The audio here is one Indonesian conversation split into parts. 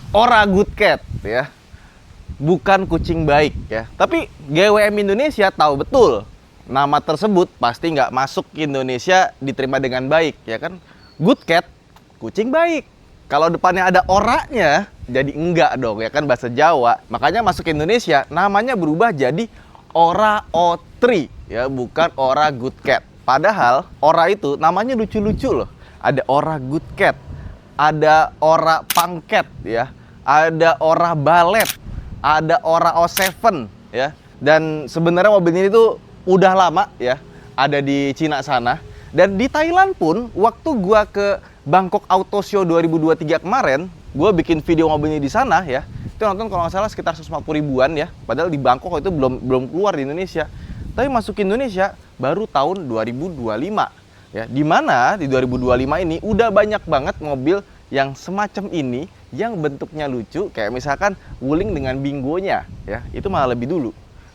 Ora Good Cat ya, bukan kucing baik ya. Tapi GWM Indonesia tahu betul nama tersebut pasti nggak masuk ke Indonesia diterima dengan baik ya kan. Good Cat, kucing baik. Kalau depannya ada oranya, jadi enggak dong ya kan bahasa Jawa. Makanya masuk ke Indonesia namanya berubah jadi Ora Otri ya, bukan Ora Good Cat. Padahal Ora itu namanya lucu-lucu loh. Ada Ora Good Cat, ada Ora Pangket ya, ada Ora Balet, ada Ora O7 ya. Dan sebenarnya mobil ini tuh udah lama ya, ada di Cina sana. Dan di Thailand pun, waktu gua ke Bangkok Auto Show 2023 kemarin, gua bikin video mobil ini di sana ya. Itu nonton kalau nggak salah sekitar 150 ribuan ya. Padahal di Bangkok itu belum keluar di Indonesia. Tapi masuk ke Indonesia baru tahun 2025 ya. Dimana di 2025 ini udah banyak banget mobil yang semacam ini yang bentuknya lucu, kayak misalkan Wuling dengan Bingonya ya, itu malah lebih dulu.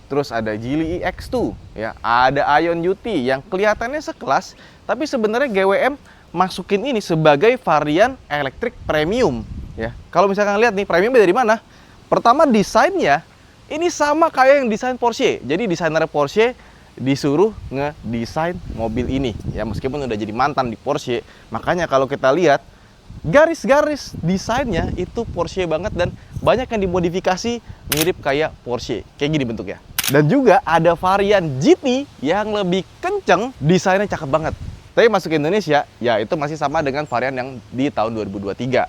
Terus ada Geely EX2 ya, ada Ion UT yang kelihatannya sekelas, tapi sebenarnya GWM masukin ini sebagai varian elektrik premium ya. Kalau misalkan lihat nih, premium dari mana? Pertama, desainnya ini sama kayak yang desain Porsche. Jadi desainer Porsche disuruh ngedesain mobil ini ya, meskipun udah jadi mantan di Porsche. Makanya kalau kita lihat garis-garis desainnya itu Porsche banget, dan banyak yang dimodifikasi mirip kayak Porsche, kayak gini bentuknya. Dan juga ada varian GT yang lebih kenceng, desainnya cakep banget. Tapi masuk ke Indonesia, ya itu masih sama dengan varian yang di tahun 2023.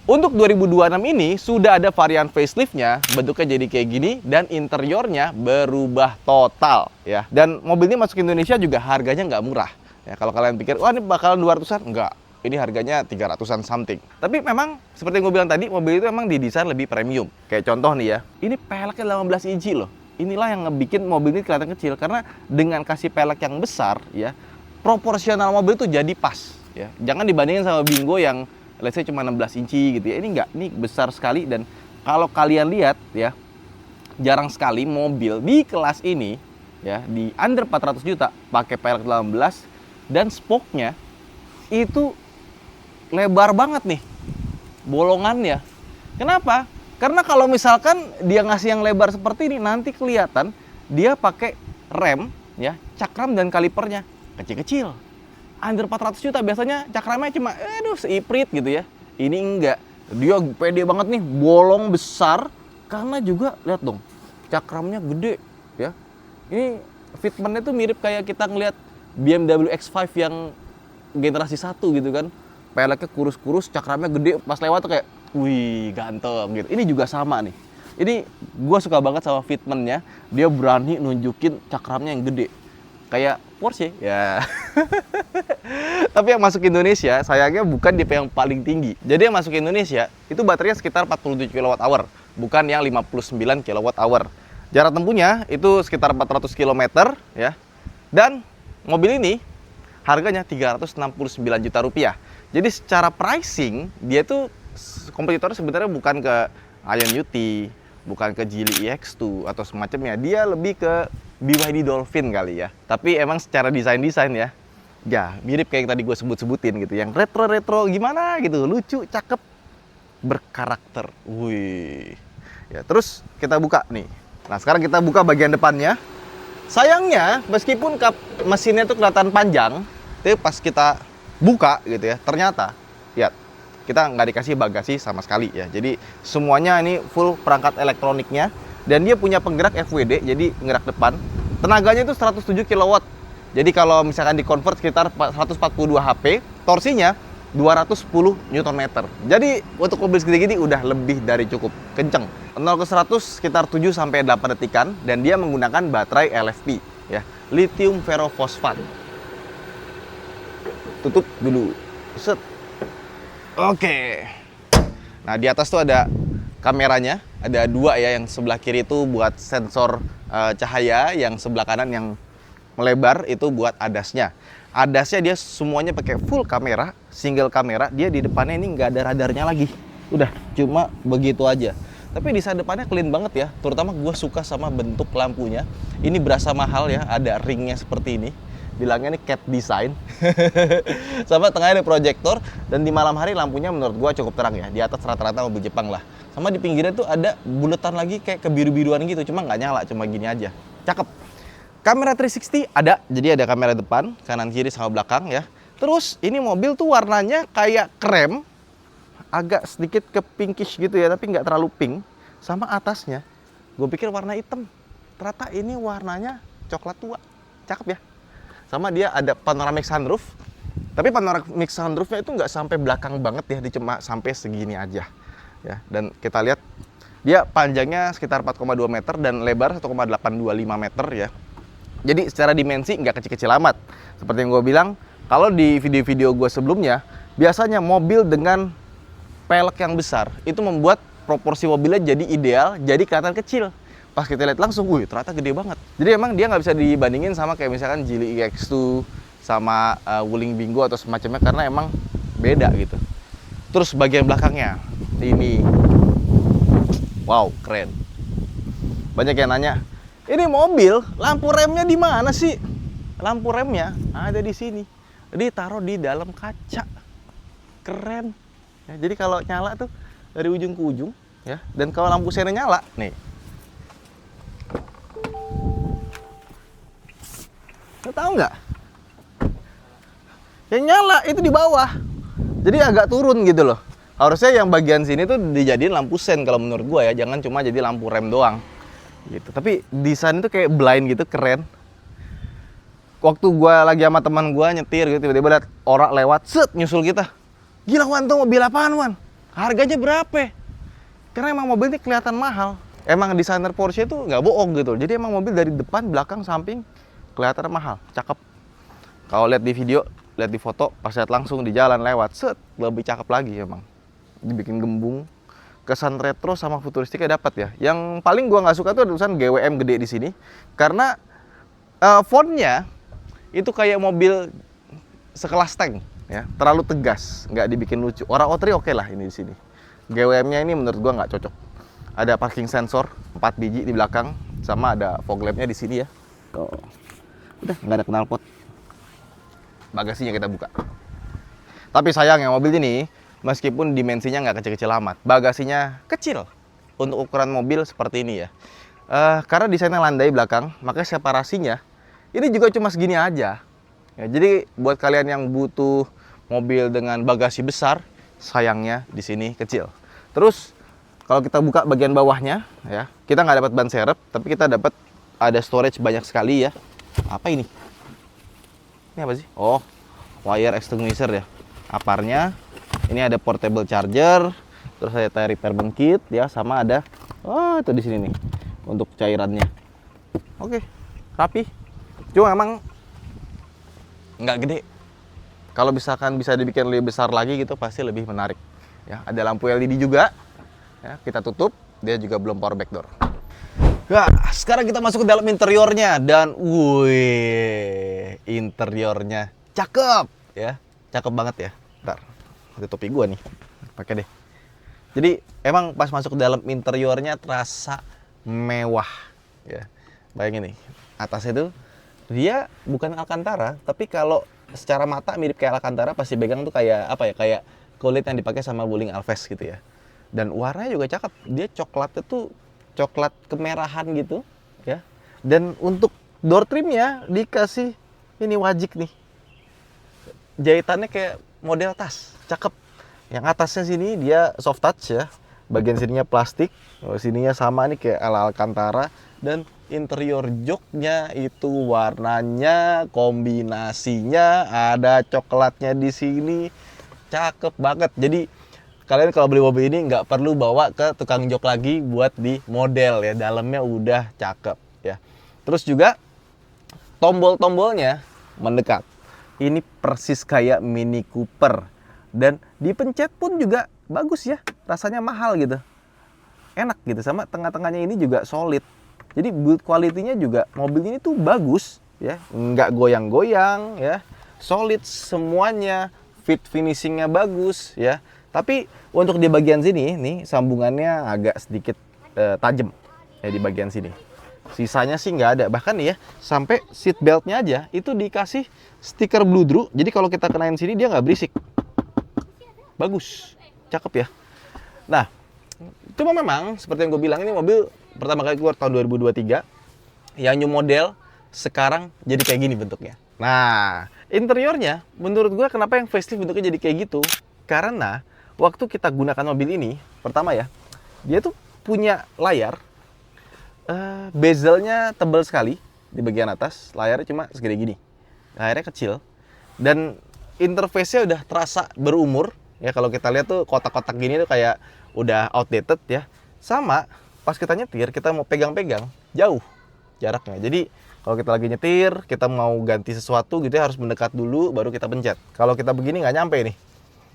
Untuk 2026 ini sudah ada varian faceliftnya, bentuknya jadi kayak gini, dan interiornya berubah total ya. Dan mobil ini masuk ke Indonesia juga harganya nggak murah ya. Kalau kalian pikir, wah ini bakalan 200-an, enggak. Ini harganya 300-an something. Tapi memang seperti yang gue bilang tadi, mobil itu memang didesain lebih premium. Kayak contoh nih ya, ini peleknya 18 inci loh. Inilah yang ngebikin mobil ini kelihatan kecil, karena dengan kasih pelek yang besar ya, proporsional mobil itu jadi pas ya. Jangan dibandingin sama Bingo yang let's say cuma 16 inci gitu ya. Ini enggak, ini besar sekali. Dan kalau kalian lihat ya, jarang sekali mobil di kelas ini ya, di under 400 juta pakai pelek 18 dan spoke-nya itu lebar banget nih bolongannya. Kenapa? Karena kalau misalkan dia ngasih yang lebar seperti ini, nanti kelihatan dia pakai rem ya, cakram dan kalipernya kecil-kecil. Under 400 juta biasanya cakramnya cuma seiprit gitu ya. Ini enggak. Dia pede banget nih, bolong besar, karena juga lihat dong, cakramnya gede ya. Ini fitmentnya tuh mirip kayak kita ngelihat BMW X5 yang generasi 1 gitu kan. Peleknya kurus-kurus, cakramnya gede, pas lewat tuh kayak wih, ganteng gitu. Ini juga sama nih. Ini gue suka banget sama fitmentnya. Dia berani nunjukin cakramnya yang gede, kayak Porsche ya. Tapi yang masuk ke Indonesia sayangnya bukan DP yang paling tinggi. Jadi yang masuk ke Indonesia itu baterainya sekitar 47 kWh, bukan yang 59 kWh. Jarak tempuhnya itu sekitar 400 km ya. Dan mobil ini harganya 369 juta rupiah. Jadi secara pricing dia tuh kompetitornya sebenarnya bukan ke Ion UT, bukan ke Geely EX2 atau semacamnya. Dia lebih ke BYD Dolphin kali ya. Tapi emang secara desain ya, ya mirip kayak yang tadi gue sebutin gitu. Yang retro-retro gimana gitu, lucu, cakep, berkarakter. Wih. Ya, terus kita buka nih. Nah, sekarang kita buka bagian depannya. Sayangnya meskipun mesinnya tuh kelihatan panjang, tapi pas kita buka gitu ya, ternyata lihat, kita nggak dikasih bagasi sama sekali ya. Jadi semuanya ini full perangkat elektroniknya, dan dia punya penggerak FWD, jadi penggerak depan. Tenaganya itu 107 kW. Jadi kalau misalkan di-convert sekitar 142 HP, torsinya 210 Nm. Jadi untuk mobil segini-gini udah lebih dari cukup kenceng. 0 ke 100 sekitar 7 sampai 8 detikan, dan dia menggunakan baterai LFP ya, lithium ferrofosfat. Tutup dulu. Set. Oke. Nah, di atas tuh ada kameranya, ada dua ya, yang sebelah kiri itu buat sensor cahaya, yang sebelah kanan yang melebar itu buat ADAS-nya. ADAS-nya dia semuanya pakai full kamera, single kamera. Dia di depannya ini nggak ada radarnya lagi. Udah, cuma begitu aja. Tapi di saat depannya clean banget ya. Terutama gue suka sama bentuk lampunya. Ini berasa mahal ya, ada ringnya seperti ini. bilangnya nih cat design. Sama tengahnya ada proyektor, dan di malam hari lampunya menurut gua cukup terang ya, di atas rata-rata mobil Jepang lah. Sama di pinggirnya tuh ada buletan lagi kayak kebiru-biruan gitu, cuma nggak nyala, cuma gini aja. Cakep. Kamera 360 ada, jadi ada kamera depan, kanan kiri sama belakang ya. Terus ini mobil tuh warnanya kayak krem, agak sedikit ke pinkish gitu ya, tapi nggak terlalu pink. Sama atasnya, gue pikir warna hitam, ternyata ini warnanya coklat tua. Cakep ya. Sama dia ada panoramic sunroof, tapi panoramic sunroofnya itu nggak sampai belakang banget ya, dia cuma sampai segini aja ya. Dan kita lihat dia panjangnya sekitar 4,2 meter dan lebar 1,825 meter ya. Jadi secara dimensi nggak kecil-kecil amat. Seperti yang gue bilang, kalau di video-video gue sebelumnya, biasanya mobil dengan pelek yang besar itu membuat proporsi mobilnya jadi ideal, jadi kelihatan kecil. Pas kita lihat langsung, wih ternyata gede banget. Jadi emang dia nggak bisa dibandingin sama kayak misalkan Geely EX2 sama Wuling Bingo atau semacamnya, karena emang beda gitu. Terus bagian belakangnya ini, wow keren. Banyak yang nanya, ini mobil lampu remnya di mana sih? Lampu remnya ada di sini, ditaruh di dalam kaca. Keren ya, jadi kalau nyala tuh dari ujung ke ujung ya. Dan kalau lampu sirene nyala nih, lo tahu nggak? Yang nyala itu di bawah, jadi agak turun gitu loh. Harusnya yang bagian sini tuh dijadiin lampu sen kalau menurut gua ya, jangan cuma jadi lampu rem doang gitu. Tapi desain itu kayak blind gitu, keren. Waktu gua lagi sama teman gua nyetir gitu, tiba-tiba liat orang lewat, set nyusul kita. Gila Wan, tuh mobil apaan Wan? Harganya berapa? Karena emang mobil ini kelihatan mahal. Emang desainer Porsche itu nggak bohong gitu. Jadi emang mobil dari depan, belakang, samping kelihatan mahal, cakep. Kalau lihat di video, lihat di foto, pas lihat langsung di jalan lewat, set lebih cakep lagi emang. Dibikin gembung, kesan retro sama futuristiknya dapat ya. Yang paling gua nggak suka tuh ada tulisan GWM gede di sini, karena fontnya itu kayak mobil sekelas tank ya, terlalu tegas, nggak dibikin lucu. Orang Otri oke lah ini di sini. GWM-nya ini menurut gua nggak cocok. Ada parking sensor 4 biji di belakang, sama ada fog lamp-nya di sini ya. Tuh. Udah nggak ada knalpot. Bagasinya kita buka. Tapi sayangnya mobil ini meskipun dimensinya nggak kecil-kecil amat, bagasinya kecil untuk ukuran mobil seperti ini ya. Karena desainnya landai belakang, makanya separasinya ini juga cuma segini aja. Ya, jadi buat kalian yang butuh mobil dengan bagasi besar, sayangnya di sini kecil. Terus kalau kita buka bagian bawahnya, ya kita nggak dapat ban serep, tapi kita dapat ada storage banyak sekali ya. Apa ini? Ini apa sih? Oh, wire extinguisher ya. Aparnya, ini ada portable charger, terus ada tire repairment kit ya, sama ada, oh itu di sini nih untuk cairannya. Oke, rapi. Cuma emang nggak gede. Kalau misalkan bisa dibikin lebih besar lagi gitu, pasti lebih menarik. Ya, ada lampu LED juga. Ya, kita tutup, dia juga belum power back door. Nah, sekarang kita masuk ke dalam interiornya dan, wih, interiornya cakep, ya, cakep banget ya. Ntar, ada topi gua nih, pakai deh. Jadi emang pas masuk ke dalam interiornya terasa mewah, ya. Bayangin nih, atasnya tuh dia bukan Alcantara, tapi kalau secara mata mirip kayak Alcantara, pasti pegang tuh kayak apa ya, kayak kulit yang dipakai sama Wuling Alves gitu ya. Dan warnanya juga cakep, dia coklatnya tuh coklat kemerahan gitu ya. Dan untuk door trimnya dikasih ini wajik nih, jahitannya kayak model tas, cakep. Yang atasnya sini dia soft touch ya, bagian sininya plastik, sininya sama nih kayak ala Alcantara. Dan interior joknya itu warnanya, kombinasinya ada coklatnya di sini, cakep banget. Jadi kalian kalau beli mobil ini nggak perlu bawa ke tukang jok lagi buat di model ya, dalamnya udah cakep ya. Terus juga tombol-tombolnya mendekat, ini persis kayak Mini Cooper, dan dipencet pun juga bagus ya, rasanya mahal gitu, enak gitu. Sama tengah-tengahnya ini juga solid. Jadi build quality-nya juga mobil ini tuh bagus ya, nggak goyang-goyang ya, solid semuanya, fit finishingnya bagus ya. Tapi untuk di bagian sini nih sambungannya agak sedikit tajam ya di bagian sini. Sisanya sih nggak ada. Bahkan nih ya, sampai seat beltnya aja itu dikasih stiker Bludru. Jadi kalau kita kenain sini dia nggak berisik. Bagus, cakep ya. Nah, cuma memang seperti yang gue bilang, ini mobil pertama kali keluar tahun 2023. Yang new model sekarang jadi kayak gini bentuknya. Nah, interiornya menurut gue kenapa yang facelift bentuknya jadi kayak gitu? Karena waktu kita gunakan mobil ini, pertama ya, dia tuh punya layar, bezelnya tebal sekali di bagian atas, layarnya cuma segede gini. Layarnya kecil, dan interface-nya udah terasa berumur. Ya kalau kita lihat tuh kotak-kotak gini tuh kayak udah outdated ya. Sama pas kita nyetir, kita mau pegang-pegang, jauh jaraknya. Jadi kalau kita lagi nyetir, kita mau ganti sesuatu gitu ya, harus mendekat dulu baru kita pencet. Kalau kita begini nggak nyampe nih.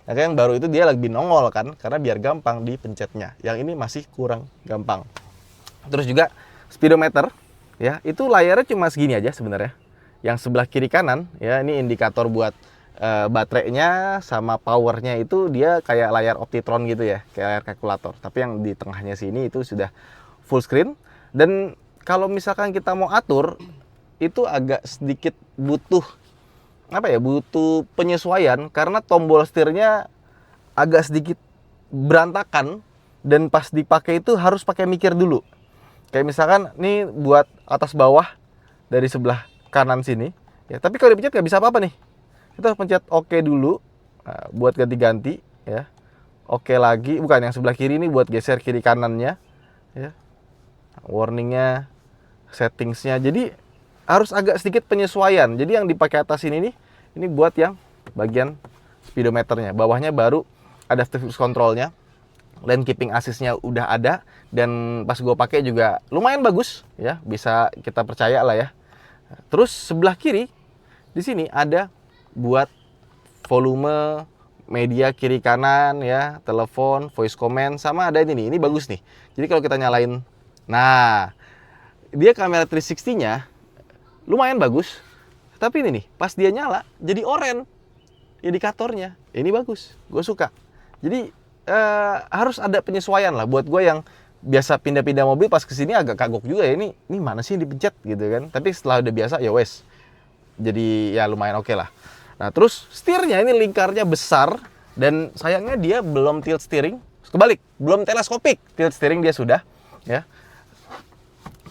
Nah, yang baru itu dia lebih nongol kan, karena biar gampang dipencetnya. Yang ini masih kurang gampang. Terus juga speedometer, ya itu layarnya cuma segini aja sebenarnya. Yang sebelah kiri kanan, ya ini indikator buat baterainya sama powernya itu dia kayak layar Optitron gitu ya, kayak layar kalkulator. Tapi yang di tengahnya sini itu sudah full screen. Dan kalau misalkan kita mau atur, itu agak sedikit butuh butuh penyesuaian karena tombol setirnya agak sedikit berantakan dan pas dipakai itu harus pakai mikir dulu. Kayak misalkan nih buat atas bawah dari sebelah kanan sini, ya. Tapi kalau dipencet nggak bisa apa-apa nih. Kita harus pencet OK dulu, nah, buat ganti-ganti, ya. OK lagi, bukan yang sebelah kiri ini buat geser kiri kanannya, ya. Warningnya, settingsnya, jadi harus agak sedikit penyesuaian. Jadi yang dipakai atas ini nih, ini buat yang bagian speedometernya. Bawahnya baru adaptive cruise controlnya, lane keeping assist-nya udah ada, dan pas gue pakai juga lumayan bagus, ya, bisa kita percaya lah ya. Terus sebelah kiri di sini ada buat volume, media kiri kanan ya, telepon, voice command, sama ada ini nih. Ini bagus nih. Jadi kalau kita nyalain, nah dia kamera 360-nya lumayan bagus. Tapi ini nih, pas dia nyala jadi oranye indikatornya. Ini bagus, gue suka. Jadi harus ada penyesuaian lah buat gue yang biasa pindah-pindah mobil, pas kesini agak kagok juga ya, ini mana sih dipencet gitu kan. Tapi setelah udah biasa ya wes, jadi ya lumayan oke lah. Nah terus setirnya ini lingkarnya besar, dan sayangnya dia belum tilt steering, kebalik, belum teleskopik. Tilt steering dia sudah, ya.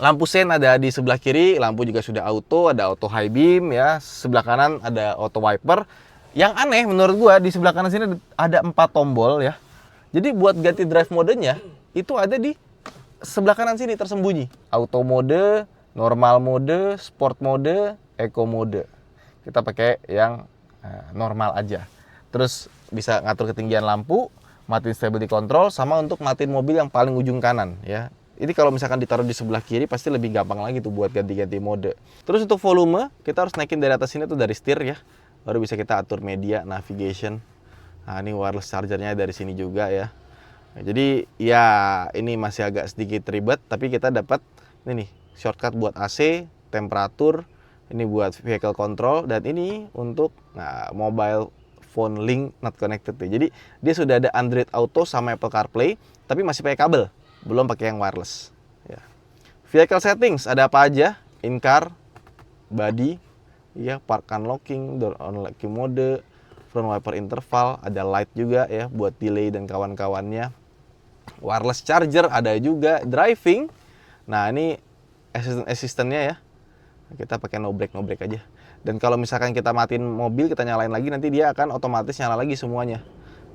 Lampu sen ada di sebelah kiri, lampu juga sudah auto, ada auto high beam ya. Sebelah kanan ada auto wiper. Yang aneh menurut gua, di sebelah kanan sini ada 4 tombol ya. Jadi buat ganti drive modenya itu ada di sebelah kanan sini tersembunyi. Auto mode, normal mode, sport mode, eco mode. Kita pakai yang normal aja. Terus bisa ngatur ketinggian lampu, matiin stability control, sama untuk matiin mobil yang paling ujung kanan ya. Ini kalau misalkan ditaruh di sebelah kiri pasti lebih gampang lagi tuh buat ganti-ganti mode. Terus untuk volume, kita harus naikin dari atas sini tuh, dari setir ya. Baru bisa kita atur media, navigation. Nah, ini wireless chargernya dari sini juga ya. Nah, jadi ya ini masih agak sedikit ribet, tapi kita dapat ini nih, shortcut buat AC, temperatur, ini buat vehicle control, dan ini untuk mobile phone link not connected. Jadi dia sudah ada Android Auto sama Apple CarPlay, tapi masih pakai kabel, belum pakai yang wireless. Ya. Vehicle settings ada apa aja? In car, body, ya, park unlocking, door unlocking mode, front wiper interval, ada light juga ya buat delay dan kawan-kawannya. Wireless charger ada juga, driving. Nah ini assistant-nya ya. Kita pakai no brake aja. Dan kalau misalkan kita matiin mobil, kita nyalain lagi, nanti dia akan otomatis nyala lagi semuanya.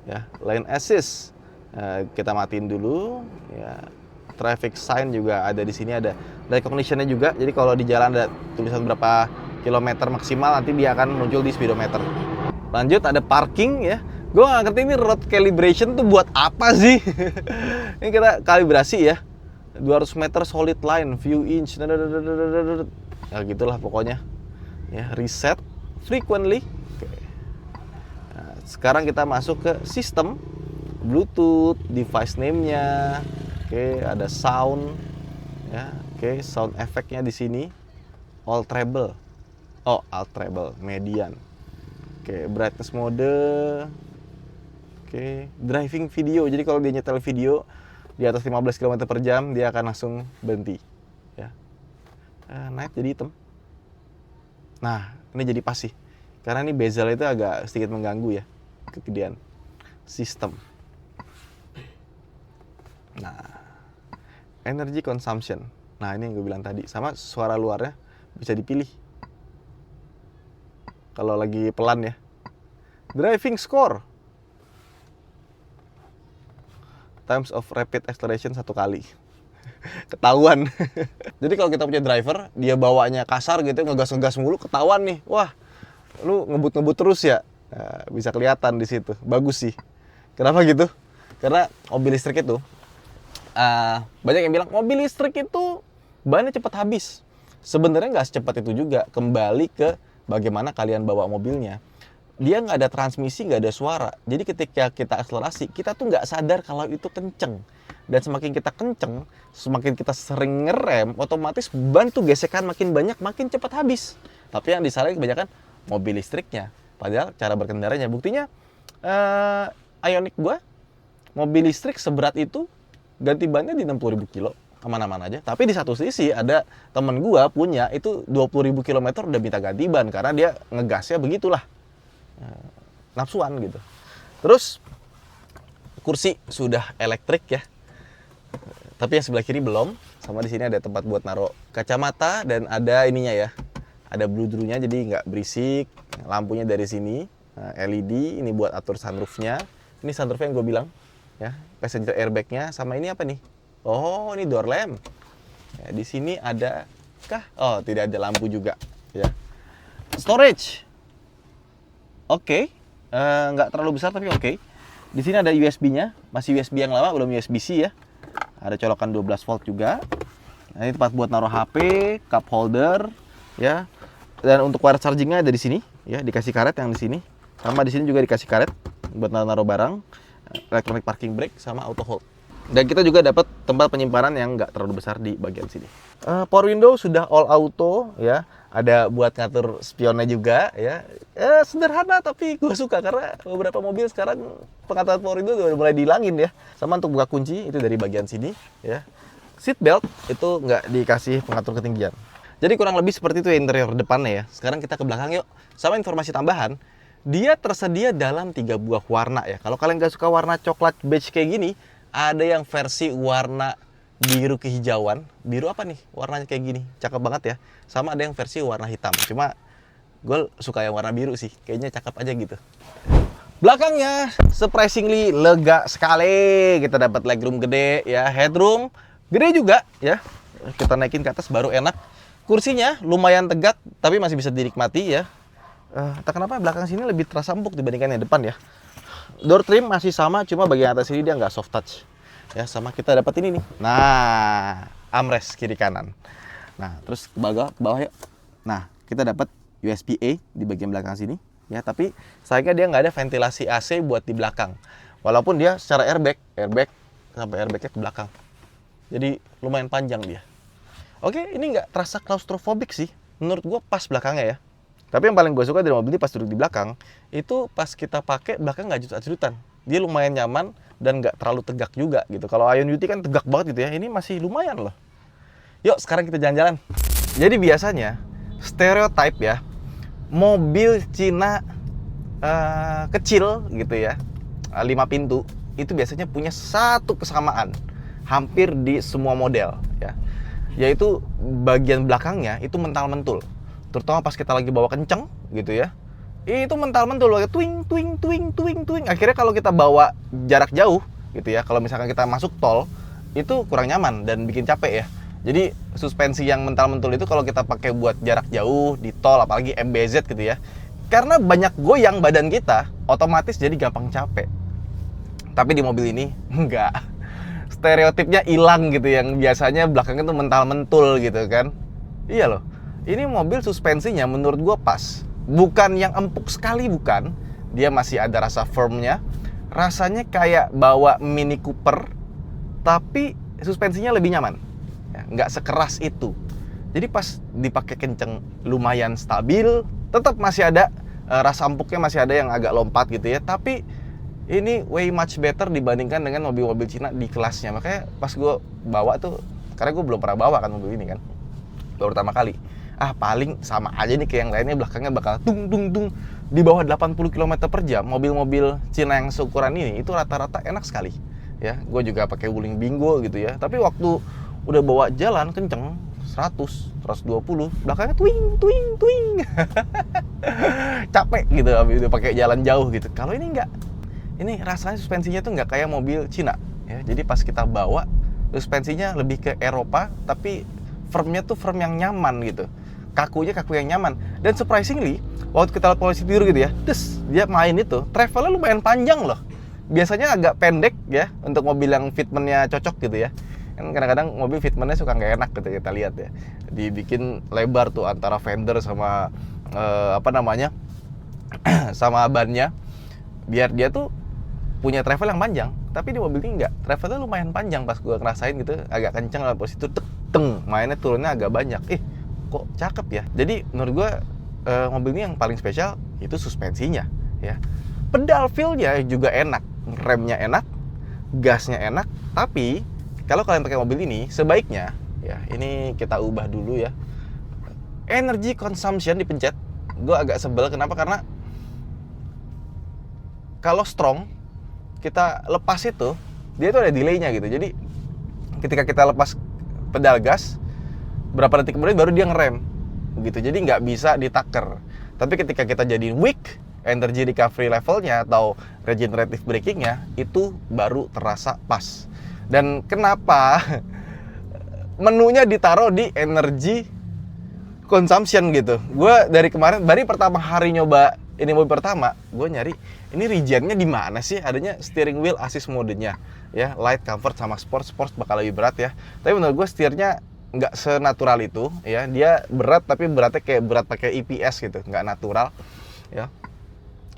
Ya, lane assist kita matiin dulu. Ya, traffic sign juga ada di sini, ada recognition-nya juga. Jadi kalau di jalan ada tulisan berapa kilometer maksimal, nanti dia akan muncul di speedometer. Lanjut ada parking ya. Gue nggak ngerti ini road calibration tuh buat apa sih? Ini kita kalibrasi ya. 200 meter solid line, view inch. Ya gitulah pokoknya. Ya, reset frequently. Oke. Nah, sekarang kita masuk ke sistem Bluetooth, device name-nya. Oke, ada sound. Ya, oke, sound effect-nya di sini. All treble. Oh, alt treble, median. Oke, brightness mode. Oke, driving video. Jadi kalau dia nyetel video di atas 15 km per jam, dia akan langsung berhenti. Ya. naik jadi hitam. Nah, ini jadi pas sih. Karena ini bezel itu agak sedikit mengganggu ya, kegedean sistem. Nah, energy consumption. Nah, ini yang gue bilang tadi. Sama suara luarnya bisa dipilih. Kalau lagi pelan ya. Driving score. Times of rapid acceleration 1 kali. Ketahuan. Jadi kalau kita punya driver, dia bawanya kasar gitu, ngegas-ngegas mulu, ketahuan nih. Wah, lu ngebut-ngebut terus ya. Nah, bisa kelihatan di situ. Bagus sih. Kenapa gitu? Karena mobil listrik itu banyak yang bilang mobil listrik itu bahannya cepat habis. Sebenarnya nggak secepat itu juga. Kembali ke bagaimana kalian bawa mobilnya. Dia nggak ada transmisi, nggak ada suara. Jadi ketika kita akselerasi, kita tuh nggak sadar kalau itu kenceng. Dan semakin kita kenceng, semakin kita sering ngerem, otomatis ban tuh gesekan makin banyak, makin cepat habis. Tapi yang disalahin kebanyakan mobil listriknya. Padahal cara berkendaranya. Buktinya, Ioniq gua, mobil listrik seberat itu, ganti bannya di 60.000 kilo. Aman-aman aja. Tapi di satu sisi ada temen gua punya, itu 20.000 km udah minta ganti ban. Karena dia ngegasnya begitulah. Nafsuan gitu. Terus kursi sudah elektrik ya, tapi yang sebelah kiri belum. Sama di sini ada tempat buat naruh kacamata dan ada ininya ya, ada bludrunya jadi nggak berisik. Lampunya dari sini LED, ini buat atur sunroofnya. Ini sunroofnya yang gue bilang ya, passenger airbagnya. Sama ini apa nih? Oh, ini door lamp ya. Di sini ada kah? Oh, tidak ada lampu juga ya. Storage oke. Nggak terlalu besar tapi oke. Di sini ada USB-nya, masih USB yang lama, belum USB-C ya. Ada colokan 12 volt juga. Nah, ini tempat buat naruh HP, cup holder, ya. Dan untuk wire chargingnya ada di sini, ya, dikasih karet yang di sini. Sama di sini juga dikasih karet buat naruh barang, electronic parking brake, sama auto hold. Dan kita juga dapat tempat penyimpanan yang nggak terlalu besar di bagian sini. Power window sudah all auto, ya. Ada buat ngatur spionnya juga ya. Sederhana tapi gue suka karena beberapa mobil sekarang pengaturan power window udah mulai dihilangin ya. Sama untuk buka kunci itu dari bagian sini ya. Seat belt itu nggak dikasih pengatur ketinggian. Jadi kurang lebih seperti itu ya interior depannya ya. Sekarang kita ke belakang yuk. Sama informasi tambahan, dia tersedia dalam 3 buah warna ya. Kalau kalian nggak suka warna coklat beige kayak gini, ada yang versi warna biru kehijauan. Biru apa nih? Warnanya kayak gini. Cakep banget ya. Sama ada yang versi warna hitam. Cuma gue suka yang warna biru sih. Kayaknya cakep aja gitu. Belakangnya surprisingly lega sekali. Kita dapat legroom gede ya. Headroom gede juga ya. Kita naikin ke atas baru enak. Kursinya lumayan tegak tapi masih bisa dinikmati ya. Entah kenapa belakang sini lebih terasa empuk dibandingkan yang depan ya. Door trim masih sama, cuma bagian atas ini dia nggak soft touch. Ya, sama kita dapat ini nih. Nah, armrest kiri kanan. Nah, terus ke bawah yuk. Nah, kita dapat USB-A di bagian belakang sini. Ya, tapi sayangnya dia nggak ada ventilasi AC buat di belakang. Walaupun dia secara airbag sampai airbagnya ke belakang. Jadi lumayan panjang dia. Oke, ini nggak terasa claustrophobic sih. Menurut gue pas belakangnya ya. Tapi yang paling gue suka dari mobil ini pas duduk di belakang, itu pas kita pakai belakang nggak ajut-ajutan. Dia lumayan nyaman dan nggak terlalu tegak juga gitu. Kalau IONIQ kan tegak banget gitu ya, ini masih lumayan loh. Yuk sekarang kita jalan-jalan. Jadi biasanya stereotype ya, mobil Cina kecil gitu ya, 5 pintu, itu biasanya punya satu kesamaan hampir di semua model ya. Yaitu bagian belakangnya itu mental-mentul. Terutama pas kita lagi bawa kenceng gitu ya. Itu mental-mentul kayak twing twing twing twing twing. Akhirnya kalau kita bawa jarak jauh gitu ya, kalau misalkan kita masuk tol itu kurang nyaman dan bikin capek ya. Jadi suspensi yang mental-mentul itu kalau kita pakai buat jarak jauh di tol, apalagi MBZ gitu ya, karena banyak goyang badan kita, otomatis jadi gampang capek. Tapi di mobil ini enggak. Stereotipnya hilang gitu, yang biasanya belakangnya tuh mental-mentul gitu kan. Iya loh. Ini mobil suspensinya menurut gue pas. Bukan yang empuk sekali, bukan. Dia masih ada rasa firmnya. Rasanya kayak bawa Mini Cooper, tapi suspensinya lebih nyaman. Ya, nggak sekeras itu. Jadi pas dipakai kenceng lumayan stabil. Tetap masih ada rasa empuknya, masih ada yang agak lompat gitu ya. Tapi ini way much better dibandingkan dengan mobil-mobil Cina di kelasnya. Makanya pas gue bawa tuh, karena gue belum pernah bawa kan mobil ini kan. baru pertama kali. Paling sama aja nih kayak yang lainnya, belakangnya bakal tung tung tung. Di bawah 80 km per jam, mobil-mobil Cina yang seukuran ini itu rata-rata enak sekali. Ya, gue juga pakai Wuling Bingo gitu ya. Tapi waktu udah bawa jalan kenceng 100, 120, belakangnya twing twing twing. Capek gitu habis udah pakai jalan jauh gitu. Kalau ini enggak. Ini rasanya suspensinya tuh nggak kayak mobil Cina ya. Jadi pas kita bawa suspensinya lebih ke Eropa, tapi firmnya tuh firm yang nyaman gitu. Kakunya kaku yang nyaman. Dan surprisingly, waktu kita lihat polisi biru gitu ya, dia main itu, travelnya lumayan panjang loh. Biasanya agak pendek ya, untuk mobil yang fitmentnya cocok gitu ya. Kan kadang-kadang mobil fitmentnya suka nggak enak gitu kita lihat ya. Dibikin lebar tuh antara fender sama sama bannya. Biar dia tuh punya travel yang panjang. Tapi di mobil ini enggak, travelnya lumayan panjang pas gue ngerasain gitu. Agak kenceng lah posisi itu, mainnya turunnya agak banyak. Kok cakep ya. Jadi menurut gue mobil ini yang paling spesial itu suspensinya ya. Pedal feel-nya juga enak, remnya enak, gasnya enak. Tapi kalau kalian pakai mobil ini sebaiknya ya, ini kita ubah dulu ya, energy consumption dipencet. Gue agak sebel, kenapa? Karena kalau strong kita lepas itu, dia tuh ada delaynya gitu. Jadi ketika kita lepas pedal gas, berapa detik kemudian baru dia ngerem gitu. Jadi nggak bisa ditaker. Tapi ketika kita jadi weak, energy recovery levelnya atau regenerative braking-nya itu baru terasa pas. Dan kenapa menunya ditaruh di energy consumption gitu. Gue dari kemarin, dari pertama hari nyoba ini mobil pertama, gue nyari ini regennya di mana sih? Adanya steering wheel assist modenya ya, light, comfort sama sport bakal lebih berat ya. Tapi menurut gue setirnya nggak senatural itu ya. Dia berat tapi beratnya kayak berat pakai EPS gitu, nggak natural ya.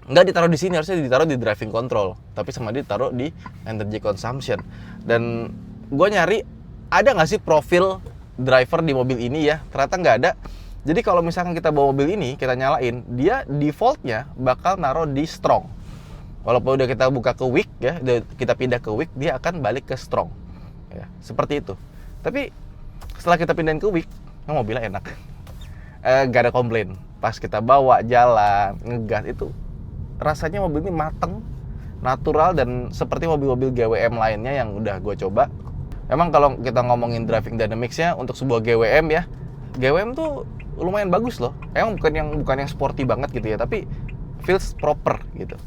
Nggak ditaruh di sini, harusnya ditaruh di driving control, tapi sama dia ditaruh di energy consumption. Dan gue nyari ada nggak sih profil driver di mobil ini ya, ternyata nggak ada. Jadi kalau misalkan kita bawa mobil ini, kita nyalain, dia defaultnya bakal naruh di strong. Walaupun udah kita buka ke weak ya, kita pindah ke weak, dia akan balik ke strong ya, seperti itu. Tapi setelah kita pindahin ke weak, mobilnya enak. Gak ada komplain. Pas kita bawa jalan, ngegas itu rasanya mobil ini mateng, natural, dan seperti mobil-mobil GWM lainnya yang udah gue coba. Emang kalau kita ngomongin driving dynamics-nya untuk sebuah GWM ya, GWM tuh lumayan bagus loh. Emang bukan yang sporty banget gitu ya, tapi feels proper gitu.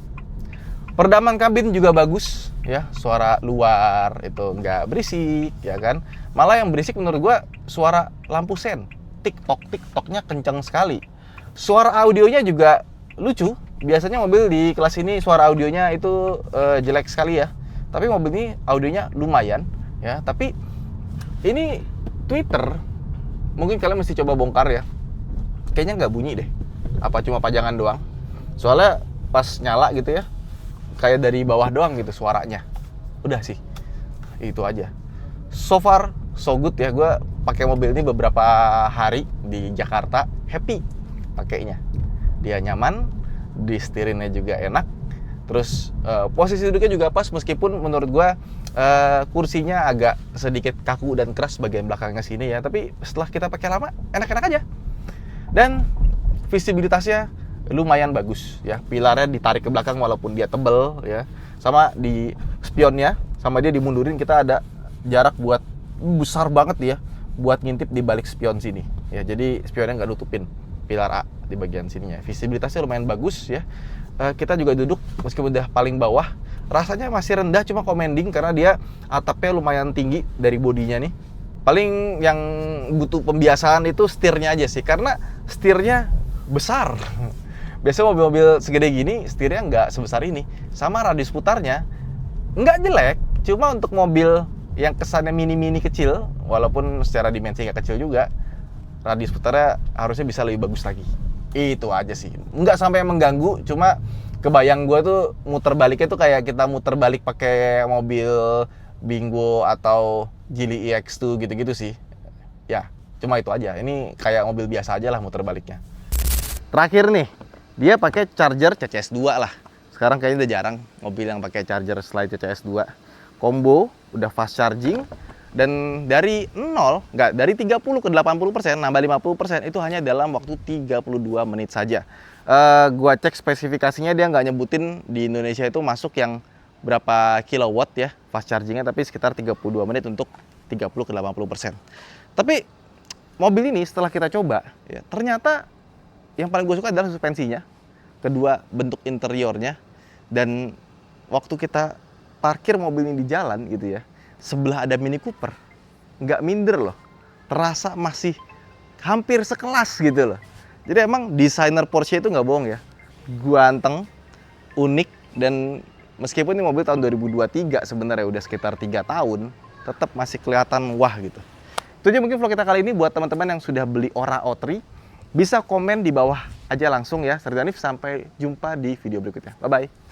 Peredaman kabin juga bagus ya, suara luar itu nggak berisik ya kan. Malah yang berisik menurut gua suara lampu sen, tik-toknya kencang sekali. Suara audionya juga lucu. Biasanya mobil di kelas ini suara audionya itu jelek sekali ya. Tapi mobil ini audionya lumayan ya. Tapi ini tweeter, mungkin kalian mesti coba bongkar ya. Kayaknya nggak bunyi deh. Apa cuma pajangan doang? Soalnya pas nyala gitu ya, kayak dari bawah doang gitu suaranya. Udah sih, itu aja. So far so good ya. Gue pakai mobil ini beberapa hari di Jakarta, happy pakainya. Dia nyaman, di setirnya juga enak. Terus posisi duduknya juga pas, meskipun menurut gue kursinya agak sedikit kaku dan keras bagian belakangnya sini ya. Tapi setelah kita pakai lama, enak-enak aja. Dan visibilitasnya lumayan bagus ya. Pilarnya ditarik ke belakang walaupun dia tebel ya. Sama di spionnya, sama dia dimundurin, kita ada jarak buat besar banget ya, buat ngintip di balik spion sini ya. Jadi spionnya nggak nutupin pilar A di bagian sininya. Visibilitasnya lumayan bagus ya. Kita juga duduk meskipun udah paling bawah, rasanya masih rendah, cuma commanding karena dia atapnya lumayan tinggi dari bodinya nih. Paling yang butuh pembiasaan itu setirnya aja sih, karena setirnya besar. Biasanya mobil-mobil segede gini setirnya nggak sebesar ini. Sama radius putarnya nggak jelek, cuma untuk mobil yang kesannya mini-mini kecil, walaupun secara dimensi nggak kecil juga, radius putarnya harusnya bisa lebih bagus lagi. Itu aja sih, nggak sampai mengganggu, cuma kebayang gue tuh muter baliknya tuh kayak kita muter balik pakai mobil Bingo atau Geely EX2 gitu-gitu sih. Ya, cuma itu aja. Ini kayak mobil biasa aja lah muter baliknya. Terakhir nih, dia pakai charger CCS2 lah. Sekarang kayaknya udah jarang mobil yang pakai charger selain CCS2. Combo, udah fast charging, Dan dari 30 ke 80%, nambah 50% itu hanya dalam waktu 32 menit saja. Gua cek spesifikasinya, dia nggak nyebutin di Indonesia itu masuk yang berapa kilowatt ya fast chargingnya, tapi sekitar 32 menit untuk 30 ke 80%. Tapi mobil ini setelah kita coba, ya, ternyata yang paling gue suka adalah suspensinya, kedua bentuk interiornya, dan waktu kita parkir mobil ini di jalan gitu ya, sebelah ada Mini Cooper, nggak minder loh, terasa masih hampir sekelas gitu loh. Jadi emang desainer Porsche itu nggak bohong ya, ganteng, unik, dan meskipun ini mobil tahun 2023 sebenarnya udah sekitar 3 tahun, tetap masih kelihatan wah gitu. Itu aja mungkin vlog kita kali ini. Buat teman-teman yang sudah beli Ora O3, bisa komen di bawah aja langsung ya. Saya Danif, sampai jumpa di video berikutnya. Bye-bye.